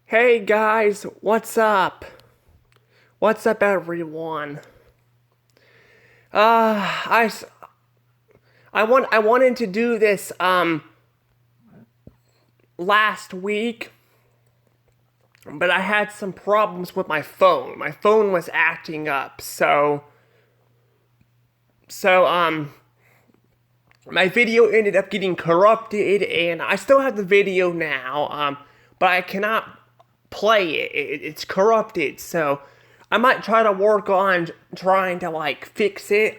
Hey guys, what's up? What's up, everyone? Uh, I, s- I wanted to do this, last week, but I had some problems with my phone. My phone was acting up, so, my video ended up getting corrupted, and I still have the video now, but I cannot play it. It's corrupted, so I might try to work on trying to like fix it.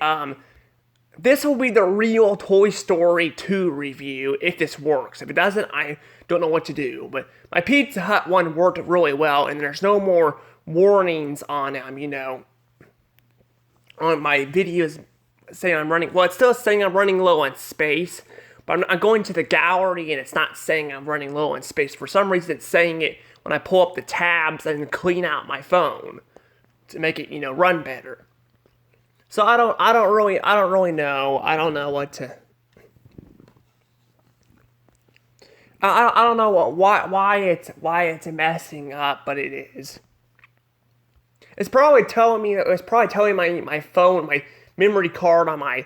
This will be the real Toy Story 2 review if this works. If it doesn't, I don't know what to do. But my Pizza Hut one worked really well, and there's no more warnings on on my videos saying I'm running. Well, it's still saying I'm running low on space, but I'm going to the gallery and it's not saying I'm running low on space. For some reason, it's saying it when I pull up the tabs and clean out my phone to make it, run better. So I don't really know. I don't know what to. I don't know why it's messing up, but it is. It's probably telling me that it's probably telling my phone, my memory card on my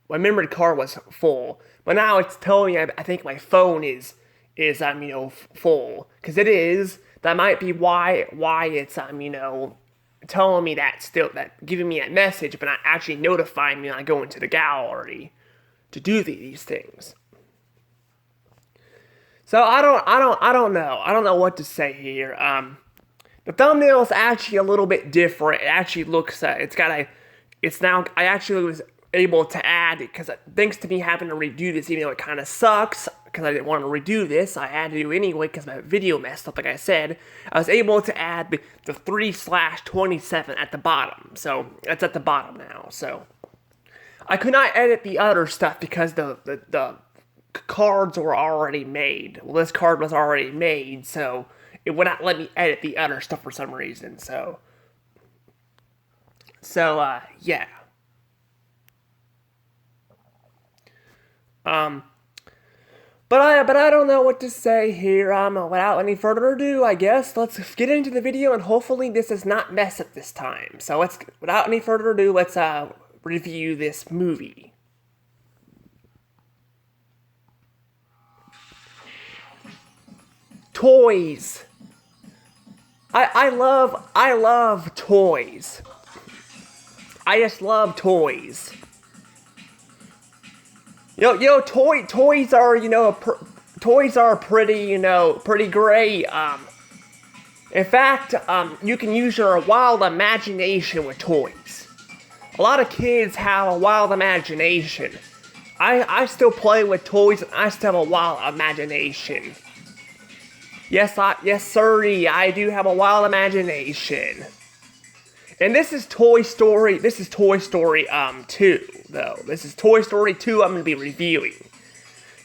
memory card was full, but now it's telling me I think my phone is full, because it is. That might be why it's telling me that, still that giving me that message, but not actually notifying me when I go into the gallery to do these things. So I don't know. I don't know what to say here. The thumbnail is actually a little bit different. It actually looks, it's now, I actually was able to add it, because thanks to me having to redo this, even though it kind of sucks, because I didn't want to redo this, I had to do it anyway, because my video messed up, like I said. I was able to add the 3/27 at the bottom, so that's at the bottom now, so. I could not edit the other stuff because the cards were already made. Well, this card was already made, so it would not let me edit the other stuff for some reason. Yeah. Um, but I don't know what to say here. Without any further ado, I guess let's get into the video, and hopefully this does not mess up this time. So without any further ado, let's review this movie. Toys. I love toys. I just love toys. Toys are, toys are pretty, pretty great. In fact, you can use your wild imagination with toys. A lot of kids have a wild imagination. I still play with toys, and I still have a wild imagination. Yes, sirree, I do have a wild imagination. And this is Toy Story 2, though. This is Toy Story 2 I'm going to be reviewing.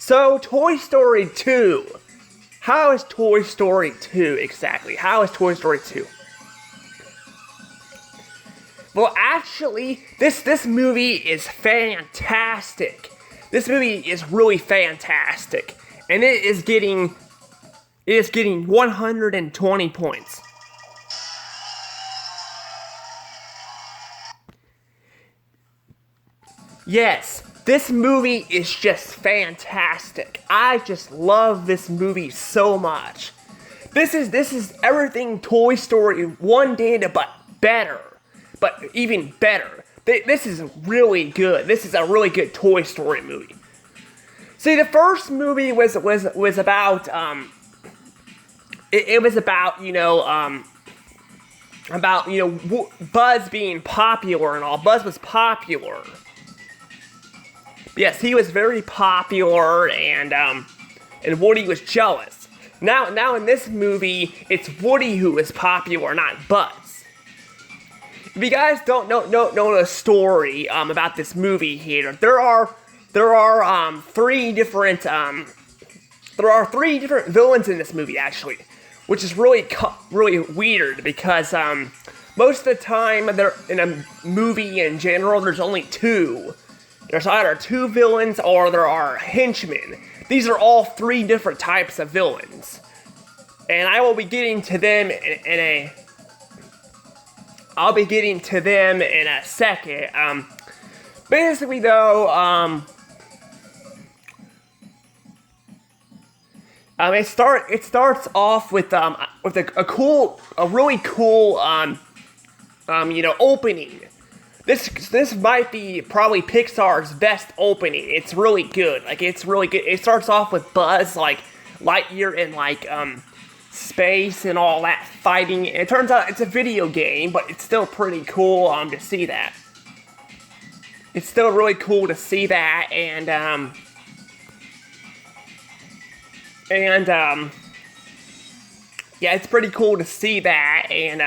So, Toy Story 2. How is Toy Story 2 exactly? How is Toy Story 2? Well, actually, this movie is fantastic. This movie is really fantastic. And it is getting 120 points. Yes, this movie is just fantastic. I just love this movie so much. This is everything Toy Story 1 did, but better. But even better. This is really good. This is a really good Toy Story movie. See, the first movie was about it was about Buzz being popular and all. Buzz was popular. Yes, he was very popular, and Woody was jealous. Now in this movie, it's Woody who is popular, not Buzz. If you guys don't know the story about this movie here, there are three different villains in this movie, actually, which is really weird, because most of the time in a movie in general, there's only two. There's either two villains or there are henchmen. These are all three different types of villains. and I will be getting to them I'll be getting to them in a second. Basically though, it starts off with a really cool opening. This might be probably Pixar's best opening. It's really good. Like, it's really good. It starts off with Buzz, like, Lightyear in, like, space and all that fighting. It turns out it's a video game, but it's still pretty cool, to see that. It's still really cool to see that, and yeah, it's pretty cool to see that, and,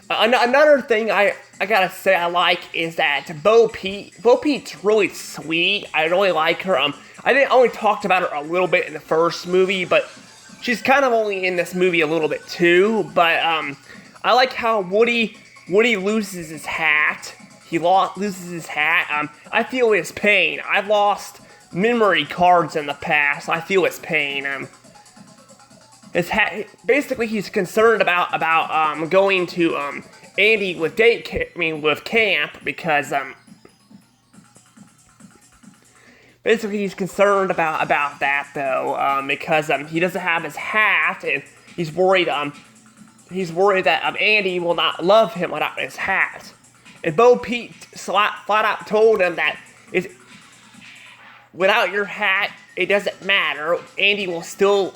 another thing I gotta say I like is that Bo Peep's really sweet. I really like her. I only talked about her a little bit in the first movie, but she's kind of only in this movie a little bit too. But I like how Woody loses his hat. He loses his hat. I feel his pain. I've lost memory cards in the past. I feel his pain. His hat. Basically, he's concerned about going to Andy with camp because basically he's concerned about that though because he doesn't have his hat, and he's worried that Andy will not love him without his hat. And Bo Peep flat out told him that without your hat, it doesn't matter. Andy will still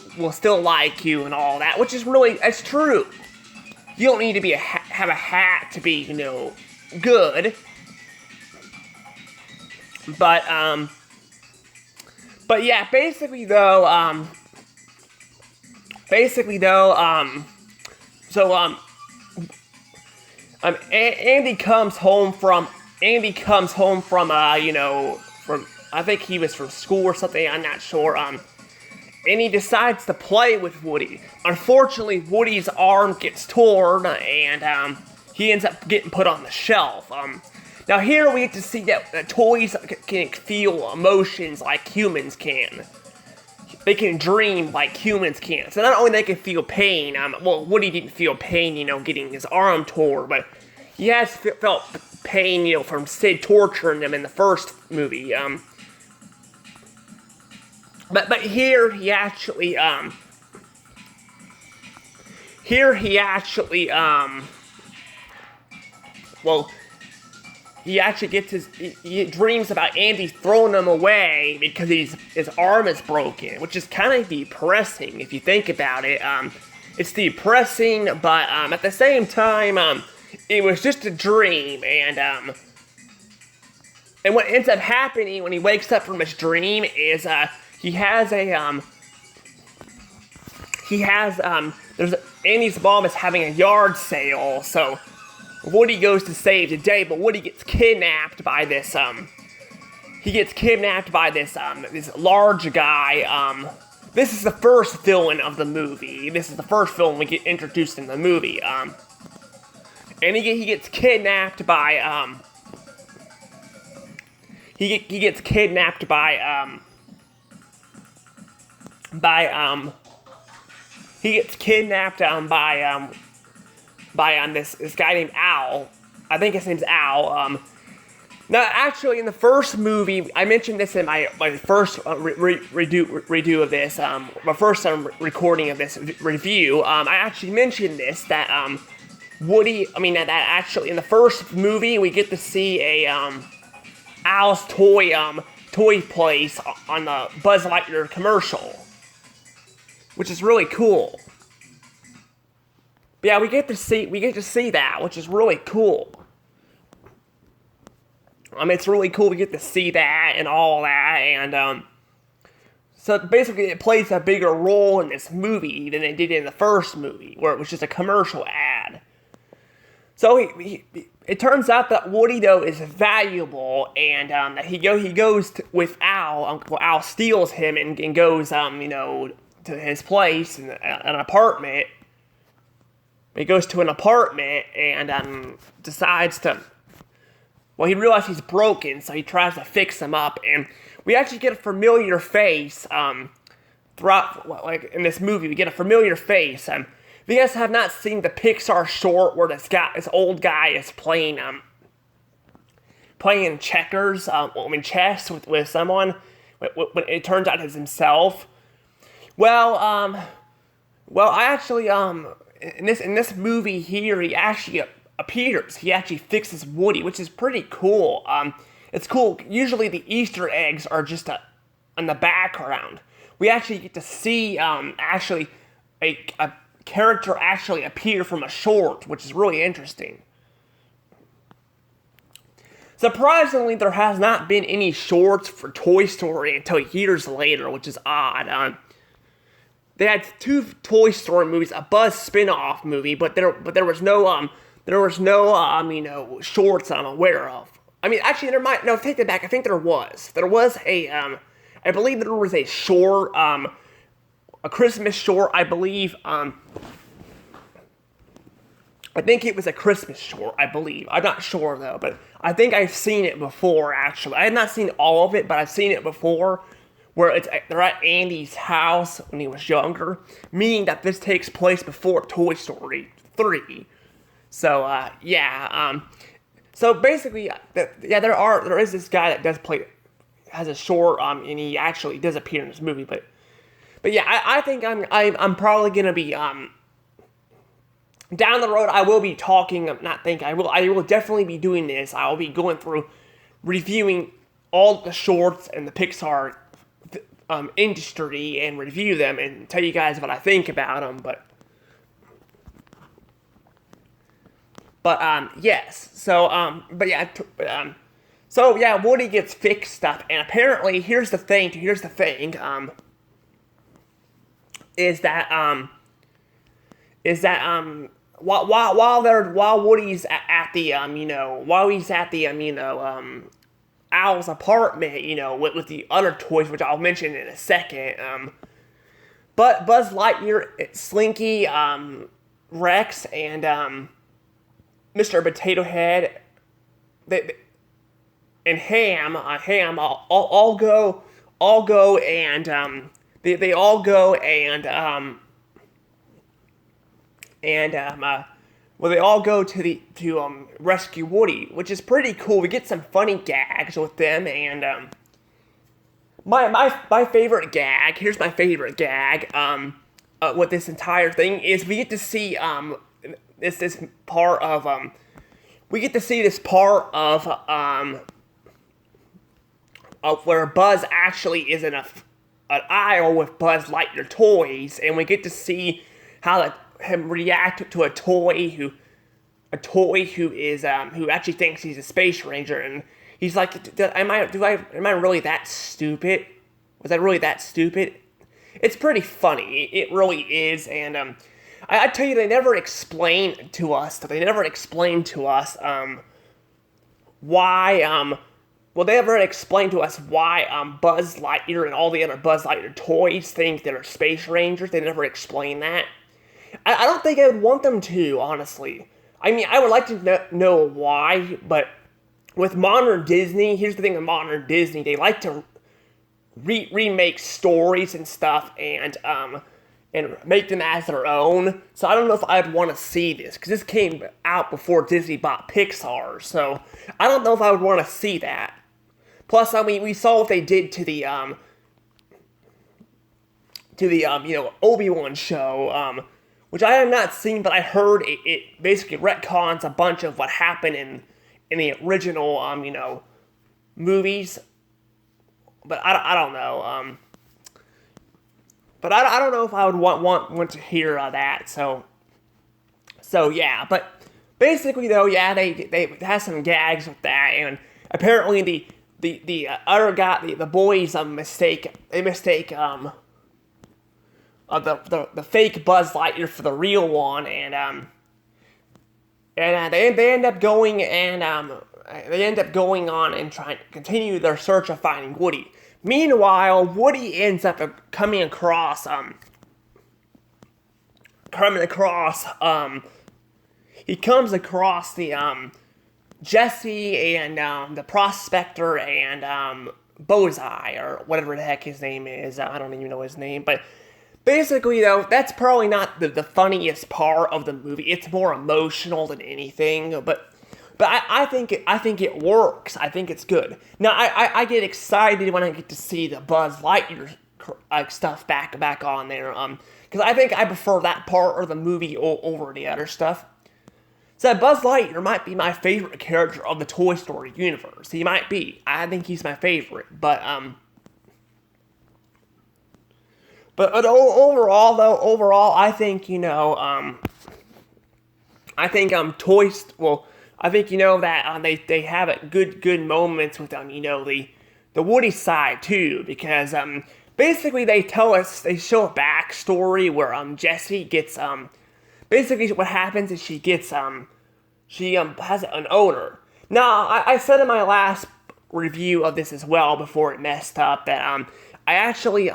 like you and all that, which is that's true. You don't need to have a hat to be, good. But yeah, basically though, Andy comes home from, from, I think he was from school or something, I'm not sure, and he decides to play with Woody. Unfortunately, Woody's arm gets torn, and, he ends up getting put on the shelf. Now here we get to see that toys can feel emotions like humans can. They can dream like humans can. So not only they can feel pain, Woody didn't feel pain, getting his arm torn, but he has felt pain, from Sid torturing him in the first movie. But here he actually he dreams about Andy throwing him away because his arm is broken, which is kind of depressing if you think about it. It's depressing, but at the same time, it was just a dream, and what ends up happening when he wakes up from his dream is Andy's mom is having a yard sale, so Woody goes to save the day, but Woody gets kidnapped by this this large guy. This is the first villain of the movie. This is the first villain we get introduced in the movie. And he gets kidnapped by he gets kidnapped by this guy named Al. I think his name's Al. Now, actually, in the first movie, I mentioned this in my first redo of this, my first recording of this review. I actually mentioned this, that that actually in the first movie we get to see a Al's toy place on the Buzz Lightyear commercial, which is really cool. But yeah, we get to see that, which is really cool. It's really cool to get to see that and all that, and so basically it plays a bigger role in this movie than it did in the first movie, where it was just a commercial ad. So it turns out that Woody, though, is valuable, and that he goes with Al. Uncle Al steals him and goes to his place in an apartment. He goes to an apartment and decides to. Well, he realizes he's broken, so he tries to fix him up, and we actually get a familiar face throughout, like in this movie, we get a familiar face. If you guys have not seen the Pixar short where this old guy is playing checkers, chess with someone, when it turns out it's himself. Well, I actually, in this movie here, he actually appears. He actually fixes Woody, which is pretty cool. It's cool. Usually the Easter eggs are just in the background. We actually get to see actually a character actually appear from a short, which is really interesting. Surprisingly, there has not been any shorts for Toy Story until years later, which is odd. They had 2 Toy Story movies, a Buzz spin-off movie, but there was no shorts I'm aware of. I mean, actually, take that back. I think there was. There was I believe there was a short, a Christmas short, I believe. I think it was a Christmas short, I believe. I'm not sure, though, but I think I've seen it before, actually. I have not seen all of it, but I've seen it before, where they're at Andy's house when he was younger, meaning that this takes place before Toy Story 3. So, so basically, there is this guy that has a short, and he actually does appear in this movie, but yeah, I think I'm probably gonna be, down the road, I will be talking, I will definitely be doing this. I will be going through, reviewing all the shorts and the Pixar industry and review them and tell you guys what I think about them, yes. So, Woody gets fixed stuff, and apparently, here's the thing, while Woody's at the Owl's apartment, with the other toys, which I'll mention in a second, but Buzz Lightyear, Slinky, Rex, and Mr. Potato Head, and Ham all go and they all go and they all go to rescue Woody, which is pretty cool. We get some funny gags with them, and my favorite gag. Here's my favorite gag. With this entire thing is we get to see this part of where Buzz actually is in an aisle with Buzz Lightyear toys, and we get to see how him react to a toy who actually thinks he's a space ranger, and he's like, am I really that stupid? Was I really that stupid? It's pretty funny. It really is, and I tell you, they never explain to us why they never explain to us why Buzz Lightyear and all the other Buzz Lightyear toys think they're space rangers. They never explain that. I don't think I would want them to, honestly. I mean, I would like to know why, but with modern Disney, here's the thing with modern Disney, they like to remake stories and stuff and make them as their own. So I don't know if I'd want to see this, because this came out before Disney bought Pixar, so I don't know if I would want to see that. Plus, I mean, we saw what they did to the Obi-Wan show, which I have not seen, but I heard it basically retcons a bunch of what happened in the original, movies. But I don't know. But I don't know if I would want to hear that. So yeah. But basically, though, yeah, they have some gags with that, and apparently the other guy, the boys, mistake the fake Buzz Lightyear for the real one, and they end up going on and trying to continue their search of finding Woody. Meanwhile, Woody ends up coming across the Jesse and the prospector and Bozai, or whatever the heck his name is. I don't even know his name, but basically, though, that's probably not the funniest part of the movie. It's more emotional than anything, but I think it works. I think it's good. Now I get excited when I get to see the Buzz Lightyear stuff back on there. Because I think I prefer that part of the movie over the other stuff. So Buzz Lightyear might be my favorite character of the Toy Story universe. He might be. I think he's my favorite. But overall, I think I think that they have good moments with the Woody side too, because basically they show a backstory where Jessie gets basically what happens is she has an owner. Now I said in my last review of this as well before it messed up that I actually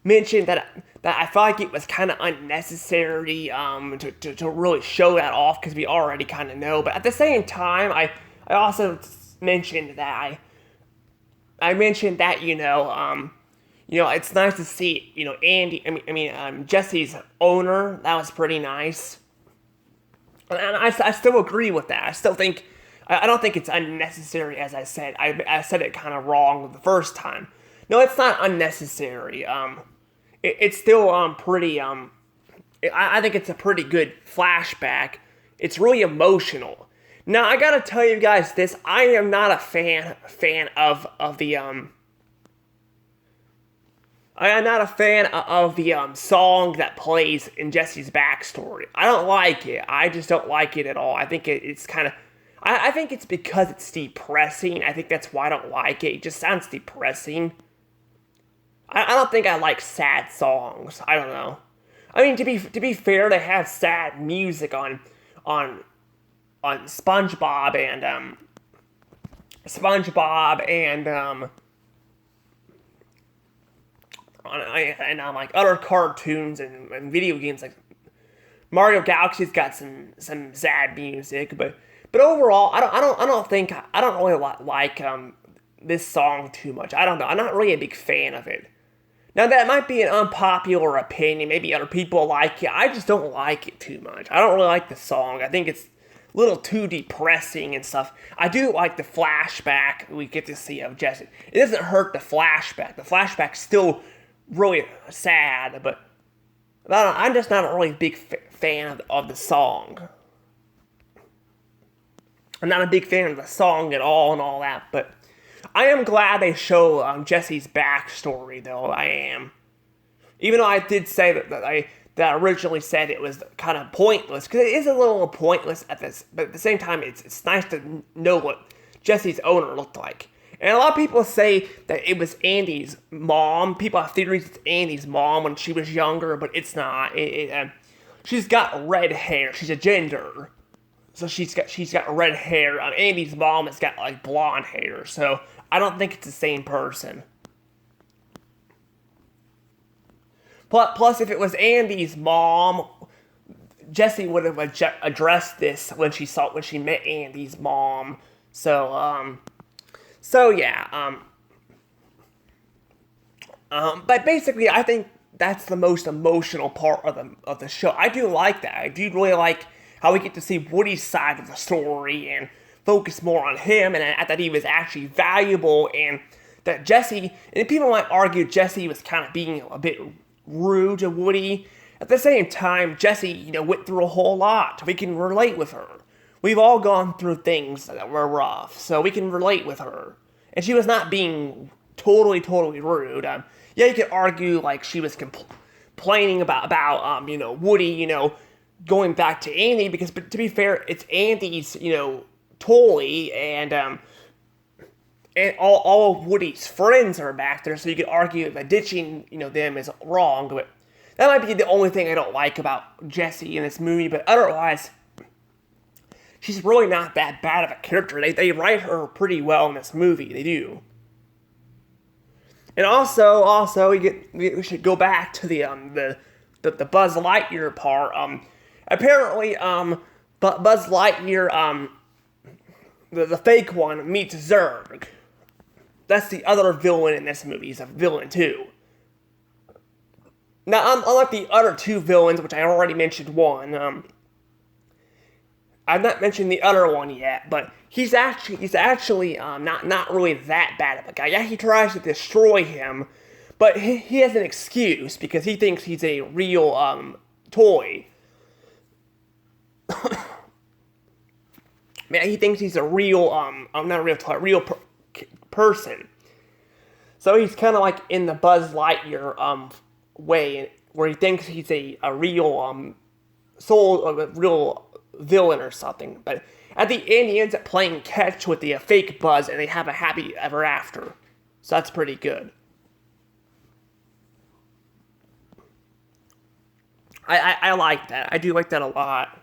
mentioned that I felt like it was kind of unnecessary to really show that off because we already kind of know. But at the same time, I also mentioned that it's nice to see Andy. Jesse's owner. That was pretty nice, and I still agree with that. I still think I don't think it's unnecessary, as I said. I said it kind of wrong the first time. No, it's not unnecessary. It's still pretty. I think it's a pretty good flashback. It's really emotional. Now I gotta tell you guys this. I am not a fan of the I am not a fan of the song that plays in Jesse's backstory. I don't like it. I just don't like it at all. I think it's kind of. I think it's because it's depressing. I think that's why I don't like it. It just sounds depressing. I don't think I like sad songs. I don't know. I mean, to be fair, they have sad music on SpongeBob and like other cartoons and video games like Mario Galaxy's got some sad music, but overall, I don't really like this song too much. I don't know. I'm not really a big fan of it. Now, that might be an unpopular opinion. Maybe other people like it. I just don't like it too much. I don't really like the song. I think it's a little too depressing and stuff. I do like the flashback we get to see of Jesse. It doesn't hurt the flashback. The flashback's still really sad, but I'm just not a really big fan of the song. I'm not a big fan of the song at all and all that, but I am glad they show Jesse's backstory, though. I am. Even though I did say that I originally said it was kind of pointless, because it is a little pointless at this, but at the same time, it's nice to know what Jesse's owner looked like. And a lot of people say that it was Andy's mom. People have theories it's Andy's mom when she was younger, but it's not. She's got red hair. She's a ginger. So she's got red hair. Andy's mom has got like blonde hair. So I don't think it's the same person. Plus, if it was Andy's mom, Jessie would have addressed this when she met Andy's mom. So yeah. But basically, I think that's the most emotional part of the show. I do like that. I do really like how we get to see Woody's side of the story and focus more on him, and that he was actually valuable, and that Jessie, and people might argue Jessie was kind of being a bit rude to Woody. At the same time, Jessie, went through a whole lot. We can relate with her. We've all gone through things that were rough, so we can relate with her. And she was not being totally rude. Yeah, you could argue like she was complaining about Woody, going back to Andy, because, but to be fair, it's Andy's, toy, and all of Woody's friends are back there, so you could argue that ditching, them is wrong, but that might be the only thing I don't like about Jessie in this movie, but otherwise, she's really not that bad of a character. They write her pretty well in this movie, they do. And also, we should go back to the Buzz Lightyear part. Apparently, Buzz Lightyear, the fake one, meets Zurg. that's the other villain in this movie. He's a villain too. Now, unlike the other two villains, which I already mentioned one, I've not mentioned the other one yet, but he's actually not really that bad of a guy. Yeah, he tries to destroy him, but he has an excuse because he thinks he's a real toy. Man, he thinks he's a real not a real toy, person. So he's kind of like in the Buzz Lightyear way, where he thinks he's a real a real villain or something. But at the end, he ends up playing catch with the fake Buzz, and they have a happy ever after. So that's pretty good. I like that. I do like that a lot.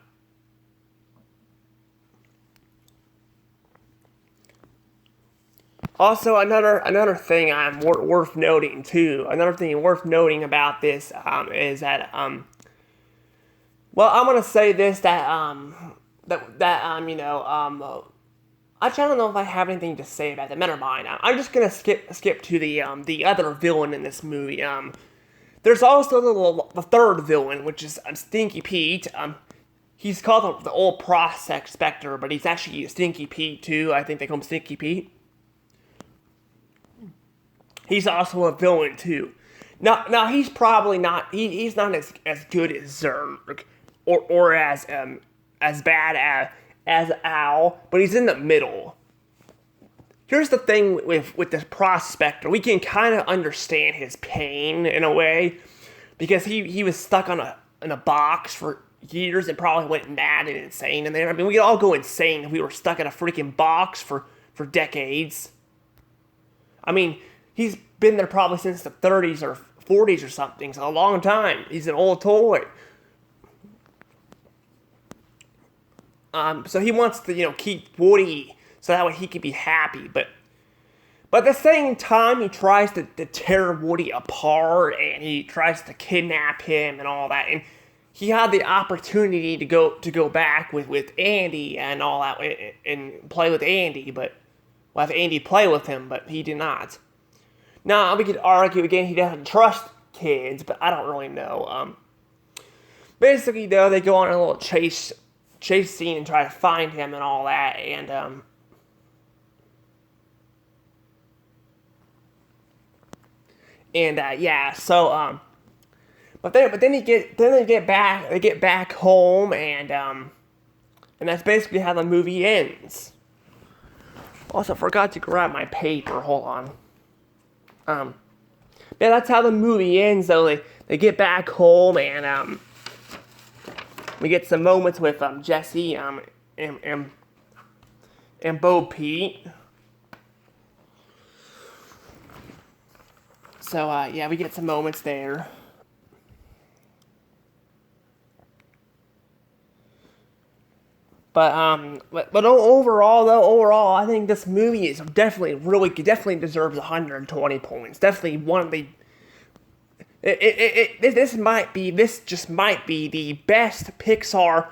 Also, another thing worth noting too. Another thing worth noting about this is that well, I'm gonna say this actually, I don't know if I have anything to say about that. Never mind. I'm just gonna skip to the other villain in this movie. There's also the third villain, which is Stinky Pete. He's called the old Prospector, but he's actually Stinky Pete too. I think they call him Stinky Pete. He's also a villain too. Now he's probably not. He's not as good as Zurg, or as bad as Owl, but he's in the middle. Here's the thing with this Prospector. We can kind of understand his pain in a way, because he was stuck in a box for years and probably went mad and insane in there. I mean, we could all go insane if we were stuck in a freaking box for decades. I mean, he's been there probably since the 30s or 40s or something, so a long time. He's an old toy. So he wants to, keep Woody so that way he can be happy. But at the same time, he tries to tear Woody apart, and he tries to kidnap him and all that. And he had the opportunity to go back with Andy and all that, and play with Andy, but have Andy play with him, but he did not. Now, we could argue again he doesn't trust kids, but I don't really know. Basically, though, they go on a little chase scene and try to find him and all that, and yeah, so but then they get back home, and that's basically how the movie ends. Also, forgot to grab my paper. Hold on. Yeah, that's how the movie ends. Though they get back home, and we get some moments with Jesse and Bo Peep. So yeah, we get some moments there. But overall, I think this movie is definitely deserves 120 points. Definitely one of the. This just might be the best Pixar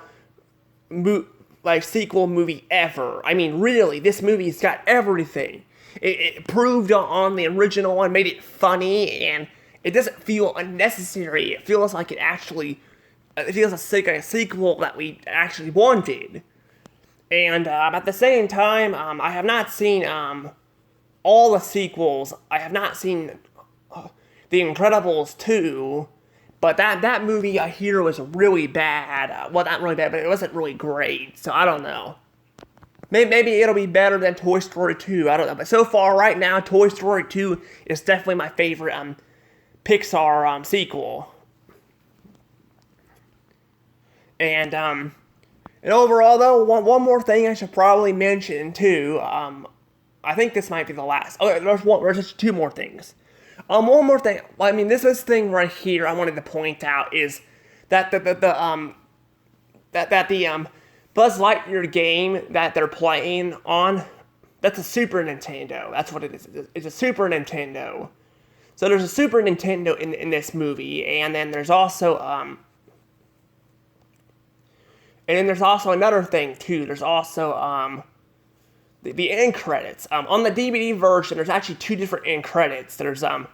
sequel movie ever. I mean, really, this movie's got everything. It proved on the original one, made it funny, and it doesn't feel unnecessary. It feels like it feels like a sequel that we actually wanted. And at the same time, I have not seen all the sequels. I have not seen The Incredibles 2, but that movie I hear was really bad. Well, not really bad, but it wasn't really great, so I don't know. Maybe it'll be better than Toy Story 2, I don't know. But so far, right now, Toy Story 2 is definitely my favorite Pixar sequel. And overall, though, one more thing I should probably mention, too. I think this might be the last. Oh, there's just two more things. One more thing. I mean, this thing right here I wanted to point out is that the Buzz Lightyear game that they're playing on, that's a Super Nintendo. That's what it is. It's a Super Nintendo. So there's a Super Nintendo in this movie, and then there's also another thing too. There's also the end credits. On the DVD version, there's actually two different end credits. There's I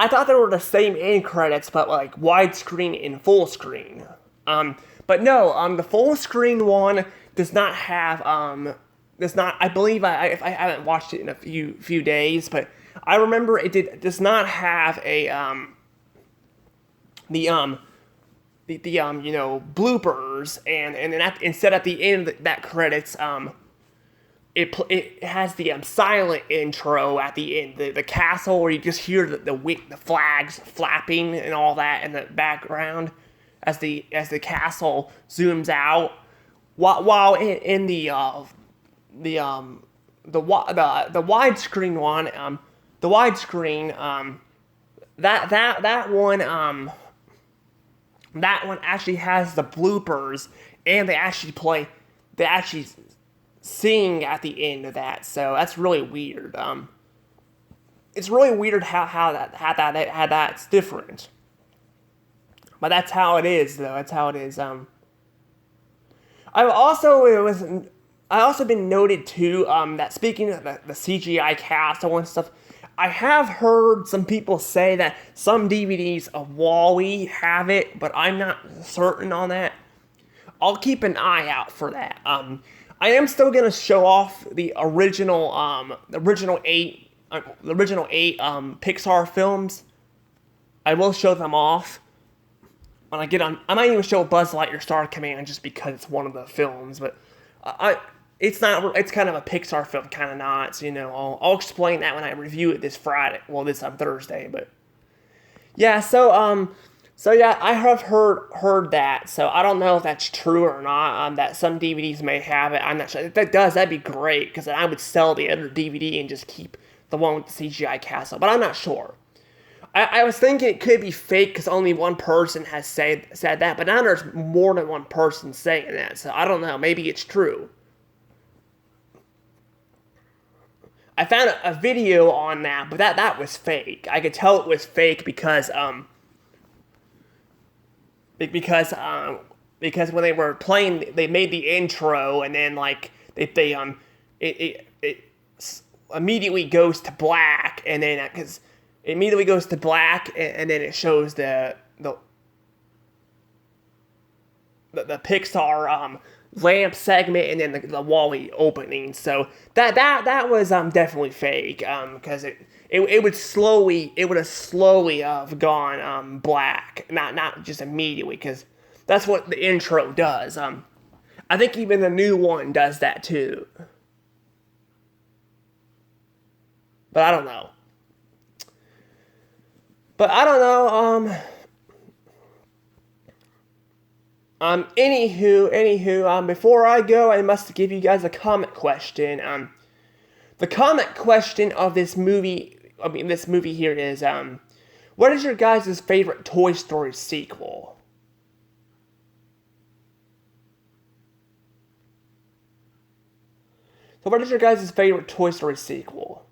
thought they were the same end credits, but like widescreen and full screen. But no, the full screen one does not have does not. I believe I haven't watched it in a few days, but I remember does not have a the bloopers and then instead at the end of that credits it has the silent intro at the end, the castle where you just hear the flags flapping and all that in the background as the castle zooms out, while in the widescreen one, that one actually has the bloopers, and they actually sing at the end of that, so that's really weird. It's really weird how that's different, but that's how it is, though. That's how it is. I also been noted too that speaking of the CGI castle and stuff, I have heard some people say that some DVDs of WALL-E have it, but I'm not certain on that. I'll keep an eye out for that. I am still gonna show off the original eight Pixar films. I will show them off when I get on. I might even show Buzz Lightyear Star Command just because it's one of the films, but it's not. It's kind of a Pixar film, kind of not. So, I'll explain that when I review it this Friday. Well, this on Thursday, but yeah. So yeah, I have heard that. So I don't know if that's true or not. That some DVDs may have it. I'm not sure. If that does, that'd be great because I would sell the other DVD and just keep the one with the CGI castle. But I'm not sure. I was thinking it could be fake because only one person has said that, but now there's more than one person saying that. So I don't know. Maybe it's true. I found a video on that, but that was fake. I could tell it was fake because when they were playing, they made the intro, and then like it immediately goes to black, and then because it immediately goes to black, and then it shows the Pixar lamp segment, and then the WALL-E opening. So that was definitely fake because it would have slowly gone black, not just immediately, because that's what the intro does. I think even the new one does that too, but I don't know. Anywho, before I go, I must give you guys a comment question. The comment question of this movie here is, what is your guys' favorite Toy Story sequel? So what is your guys' favorite Toy Story sequel?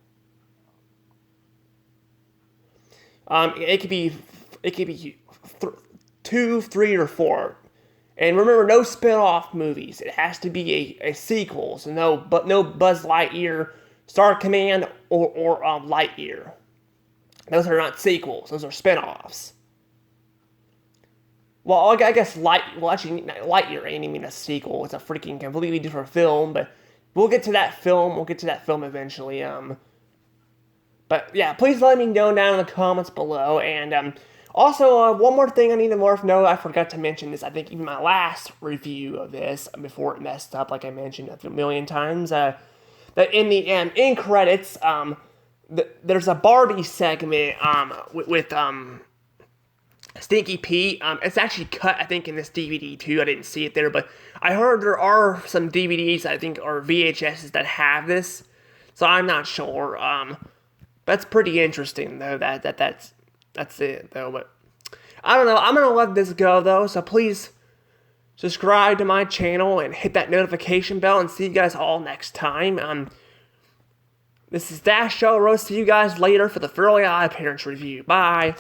It could be 2, 3, or 4. And remember, no spin-off movies. It has to be a sequel. So no Buzz Lightyear, Star Command, or Lightyear. Those are not sequels. Those are spin-offs. Well, I guess Lightyear ain't even a sequel. It's a freaking completely different film. But we'll get to that film. We'll get to that film eventually. But yeah, please let me know down in the comments below. And also, one more thing I need to know. I forgot to mention this. I think even my last review of this, before it messed up, like I mentioned a million times, that in the end credits, there's a Barbie segment with Stinky Pete. It's actually cut, I think, in this DVD too. I didn't see it there, but I heard there are some DVDs, I think, or VHSs that have this. So I'm not sure. That's pretty interesting though. That's it though. But I don't know. I'm gonna let this go though. So please subscribe to my channel and hit that notification bell. And see you guys all next time. This is Dash Show. I'll see you guys later for the Fairly Odd Parents review. Bye.